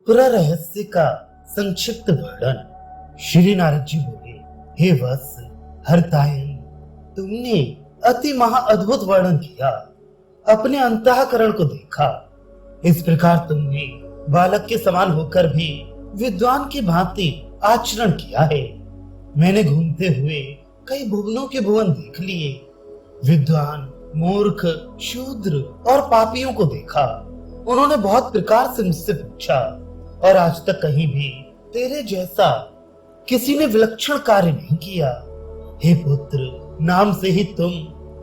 पूरा रहस्य का संक्षिप्त वर्णन। श्री नारद जी बोले, हे वत्स हरतायन, तुमने अति महा अद्भुत वर्णन किया, अपने अंतःकरण को देखा। इस प्रकार तुमने बालक के समान होकर भी विद्वान की भांति आचरण किया है। मैंने घूमते हुए कई भुवनों के भुवन देख लिए, विद्वान, मूर्ख, शूद्र और पापियों को देखा। उन्होंने बहुत प्रकार से मुझसे पूछा और आज तक कहीं भी तेरे जैसा किसी ने विलक्षण कार्य नहीं किया। हे पुत्र, नाम से ही तुम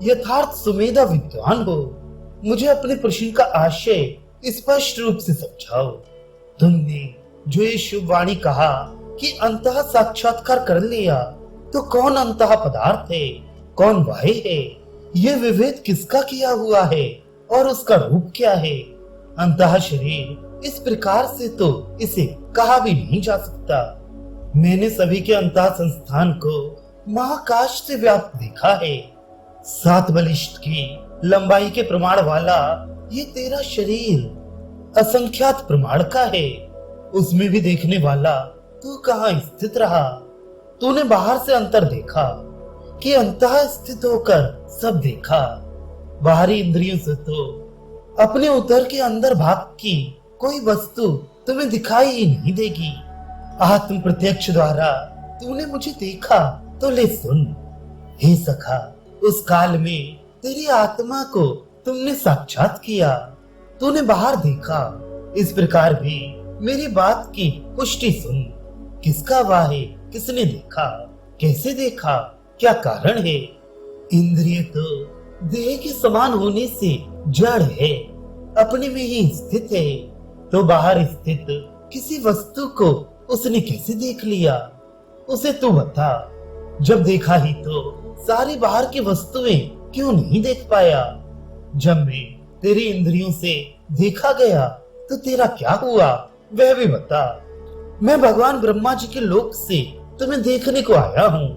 यथार्थ सुमेधा विद्वान हो। मुझे अपने प्रश्न का आशय स्पष्ट रूप से समझाओ। तुमने जो ये शुभ वाणी कहा कि अंतः साक्षात्कार कर लिया, तो कौन अंतः पदार्थ है, कौन बाह्य है, ये विभेद किसका किया हुआ है और उसका रूप क्या है? अंतः शरीर इस प्रकार से तो इसे कहा भी नहीं जा सकता। मैंने सभी के अंतः संस्थान को महाकाश से व्याप्त देखा है। 7 बलिष्ठ की लंबाई के प्रमाण वाला ये तेरा शरीर असंख्यात प्रमाण का है। उसमें भी देखने वाला तू कहाँ स्थित रहा? तूने बाहर से अंतर देखा कि अंतः स्थित होकर सब देखा। बाहरी इंद्रियों से तो अपने उदर के अंदर भाग की कोई वस्तु तुम्हें दिखाई ही नहीं देगी। आत्म प्रत्यक्ष द्वारा तूने मुझे देखा तो ले सुन। हे सखा, उस काल में तेरी आत्मा को तुमने साक्षात किया, तूने बाहर देखा। इस प्रकार भी मेरी बात की पुष्टि सुन। किसका वाहे, किसने देखा, कैसे देखा, क्या कारण है? इंद्रिय तो देह के समान होने से जड़ है, अपने में ही स्थित है, तो बाहर स्थित किसी वस्तु को उसने कैसे देख लिया? उसे तू बता। जब देखा ही तो सारी बाहर की वस्तुएं क्यों नहीं देख पाया? जब मैं तेरी इंद्रियों से देखा गया तो तेरा क्या हुआ वह भी बता। मैं भगवान ब्रह्मा जी के लोक से तुम्हें देखने को आया हूँ।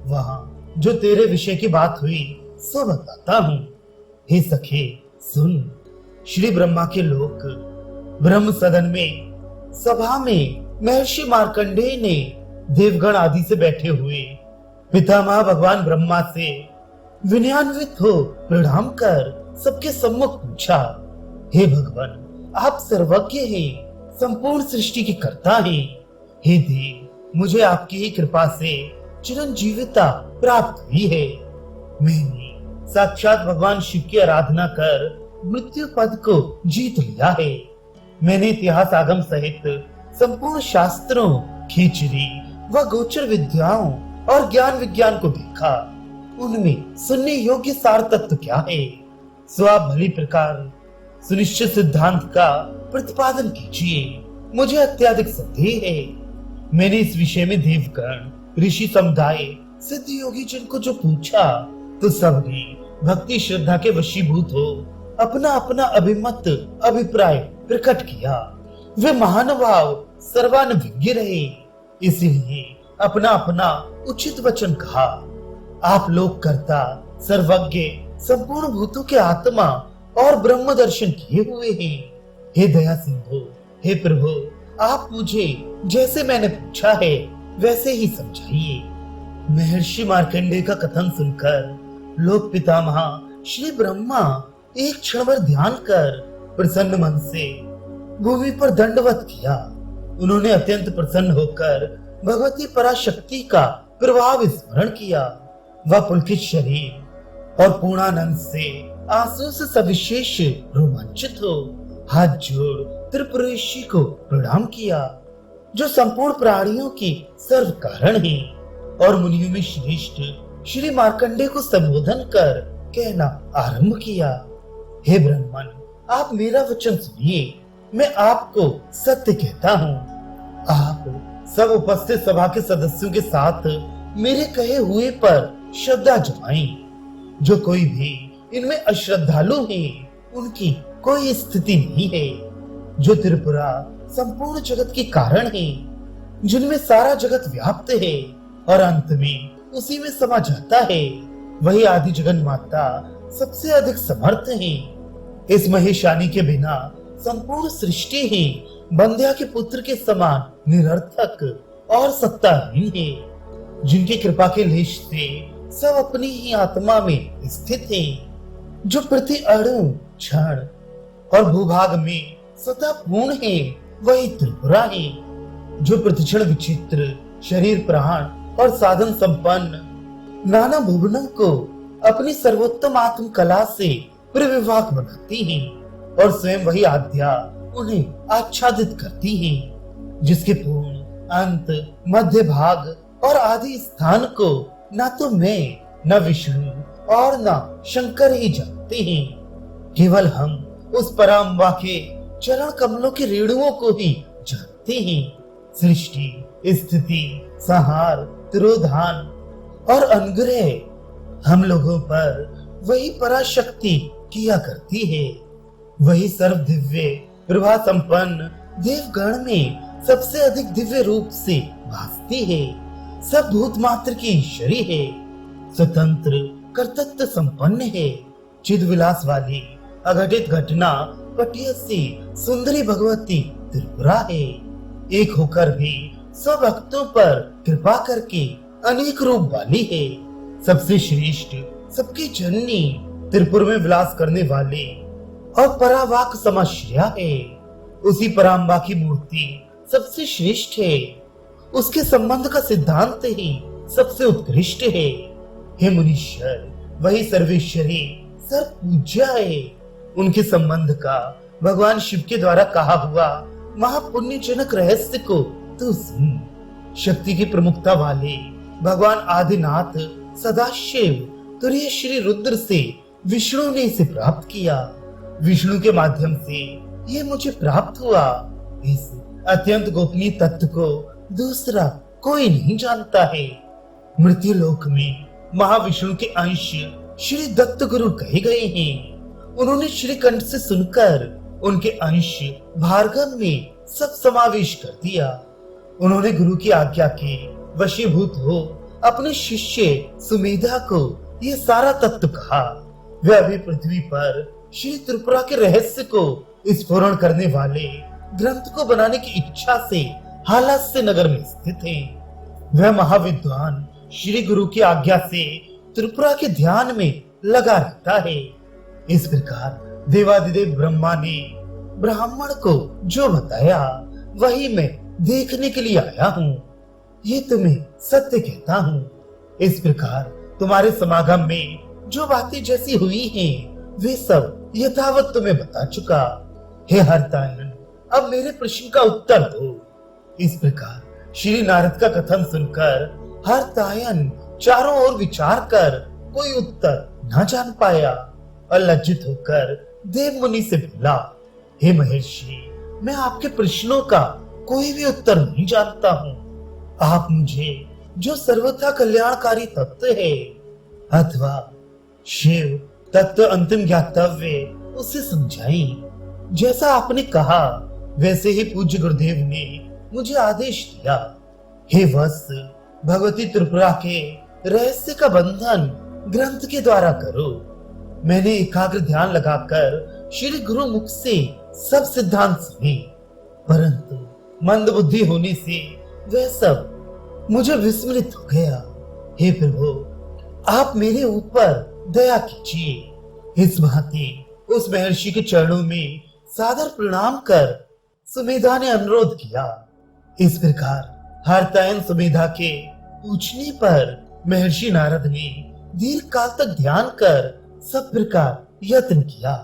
वहाँ जो तेरे विषय की बात हुई सो बताता हूँ। हे सखे सुन। श्री ब्रह्मा के लोक ब्रह्म सदन में सभा में महर्षि मार्कंडेय ने देवगण आदि से बैठे हुए पितामह भगवान ब्रह्मा से विनयान्वित हो प्रणाम कर सबके सम्मुख पूछा, हे भगवान, आप सर्वज्ञ हैं, संपूर्ण सृष्टि के कर्ता हैं। हे देव, मुझे आपकी ही कृपा से चिरंजीविता प्राप्त हुई है। मैंने साक्षात भगवान शिव की आराधना कर मृत्यु पद को जीत लिया है। मैंने इतिहास आगम सहित संपूर्ण शास्त्रों, खींचरी व गोचर विद्याओं और ज्ञान विज्ञान को देखा। उनमें सुनने योग्य सार तत्व क्या है? सो आप भली प्रकार सुनिश्चित सिद्धांत का प्रतिपादन कीजिए। मुझे अत्यधिक संदेह है। मैंने इस विषय में देवगण, ऋषि समुदाय, सिद्ध योगी जन को जो पूछा तो सबने भक्ति श्रद्धा के वशीभूत हो अपना अपना अभिमत अभिप्राय प्रकट किया। वे महानुभाव सर्वानुविज्ञ रहे, इसीलिए अपना अपना उचित वचन कहा। आप लोक कर्ता, सर्वज्ञ, संपूर्ण भूतों के आत्मा और ब्रह्म दर्शन किए हुए हैं। हे दया सिंधु, हे प्रभु, आप मुझे जैसे मैंने पूछा है वैसे ही समझाइए। महर्षि मार्कंडेय का कथन सुनकर लोक पितामह श्री ब्रह्मा एक क्षण भर ध्यान कर प्रसन्न मन से भूमि पर दंडवत किया। उन्होंने अत्यंत प्रसन्न होकर भगवती पराशक्ति का प्रभाव स्मरण किया। वह पुलकित शरीर और पूर्णानंद से आंसू से सविशेष रोमांचित हो हाथ जोड़ त्रिपुरेशी को प्रणाम किया, जो संपूर्ण प्राणियों की सर्व कारण है, और मुनियों में श्रेष्ठ श्री मार्कंडेय को संबोधन कर कहना आरंभ किया, हे ब्राह्मण, आप मेरा वचन सुनिए। मैं आपको सत्य कहता हूँ। आप सब उपस्थित सभा के सदस्यों के साथ मेरे कहे हुए पर श्रद्धा जमाएं। जो कोई भी इनमें अश्रद्धालु है उनकी कोई स्थिति नहीं है। जो त्रिपुरा संपूर्ण जगत के कारण है, जिनमें सारा जगत व्याप्त है और अंत में उसी में समा जाता है, वही आदि जगन माता सबसे अधिक समर्थ है। इस महेशानी के बिना संपूर्ण सृष्टि ही बंध्या के पुत्र के समान निरर्थक और सत्ताहीन है, जिनकी कृपा के लेश से सब अपनी ही आत्मा में स्थित है, जो प्रति अणु क्षण और भूभाग में सदा पूर्ण है, वही त्रिपुरा है, जो प्रतिक्षण विचित्र शरीर प्राण और साधन संपन्न नाना भुवनों को अपनी सर्वोत्तम आत्म कला से प्रविभाग बनाती है, और स्वयं वही आद्या उन्हें आच्छादित करती है, जिसके पूर्ण अंत मध्य भाग और आदि स्थान को न तो मैं न विष्णु और न शंकर ही जानते हैं, केवल हम उस पराम्बा के चरण कमलों के रेणुओं को ही जानते हैं। सृष्टि स्थिति संहार तिरोधान और अनुग्रह हम लोगों पर वही पराशक्ति किया करती है। वही सर्व दिव्य प्रभा संपन्न देवगण में सबसे अधिक दिव्य रूप से भासती है, सब भूत मात्र की ईश्वरी है, स्वतंत्र कर्तृत्व संपन्न है, चिद विलास वाली अघटित घटना पटिया से सुंदरी भगवती त्रिपुरा है, एक होकर भी सब भक्तों पर कृपा करके अनेक रूप वाली है, सबसे श्रेष्ठ सबकी जननी त्रिपुर में विलास करने वाले और परावाक समाश्रया है। उसी पराम्बा की मूर्ति सबसे श्रेष्ठ है, उसके संबंध का सिद्धांत ही सबसे उत्कृष्ट है। हे मुनीश्वर, वही सर्वेश्वरी सर्व पूज्य है, उनके संबंध का भगवान शिव के द्वारा कहा हुआ महापुण्यजनक रहस्य को तू सुन। शक्ति की प्रमुखता वाले भगवान आदिनाथ सदाशिव तुरीय श्री रुद्र से विष्णु ने इसे प्राप्त किया, विष्णु के माध्यम से ये मुझे प्राप्त हुआ। इस अत्यंत गोपनीय तत्व को दूसरा कोई नहीं जानता है। मृत्यु लोक में महाविष्णु के अंश श्री दत्त गुरु कहे गए हैं। उन्होंने श्री कंठ से सुनकर उनके अंश भार्गव में सब समावेश कर दिया। उन्होंने गुरु की आज्ञा के वशीभूत हो अपने शिष्य सुमेधा को ये सारा तत्व कहा। वे अभी पृथ्वी पर श्री त्रिपुरा के रहस्य को स्फुरण करने वाले ग्रंथ को बनाने की इच्छा से हालास्य नगर में स्थित है। वह महाविद्वान श्री गुरु की आज्ञा से त्रिपुरा के ध्यान में लगा रहता है। इस प्रकार देवादिदेव ब्रह्मा ने ब्राह्मण को जो बताया वही मैं देखने के लिए आया हूँ। ये तुम्हें सत्य कहता हूँ। इस प्रकार तुम्हारे समागम में जो बातें जैसी हुई हैं, वे सब यथावत तुम्हें बता चुका। हे हरतायन, अब मेरे प्रश्न का उत्तर दो। इस प्रकार श्री नारद का कथन सुनकर हरतायन चारों ओर विचार कर कोई उत्तर न जान पाया और लज्जित होकर देव मुनि से बोला, हे महर्षि, मैं आपके प्रश्नों का कोई भी उत्तर नहीं जानता हूँ। आप मुझे जो सर्वथा कल्याणकारी तत्व है अथवा शिव तत्व अंतिम ज्ञातव्य उसे समझाई। जैसा आपने कहा वैसे ही पूज्य गुरुदेव ने मुझे आदेश दिया। हे वत्स, भगवती त्रिपुरा के रहस्य का बंधन ग्रंथ के द्वारा करो। मैंने एकाग्र ध्यान लगाकर श्री गुरु मुख से सब सिद्धांत सुने, परंतु मंद बुद्धि होने से वह सब मुझे विस्मृत हो गया। हे प्रभु, आप मेरे ऊपर दया कीजिए। इस भांति उस महर्षि के चरणों में सादर प्रणाम कर सुमेधा ने अनुरोध किया। इस प्रकार हरतायन सुमेधा के पूछने पर महर्षि नारद ने दीर्घ काल तक ध्यान कर सब प्रकार यत्न किया।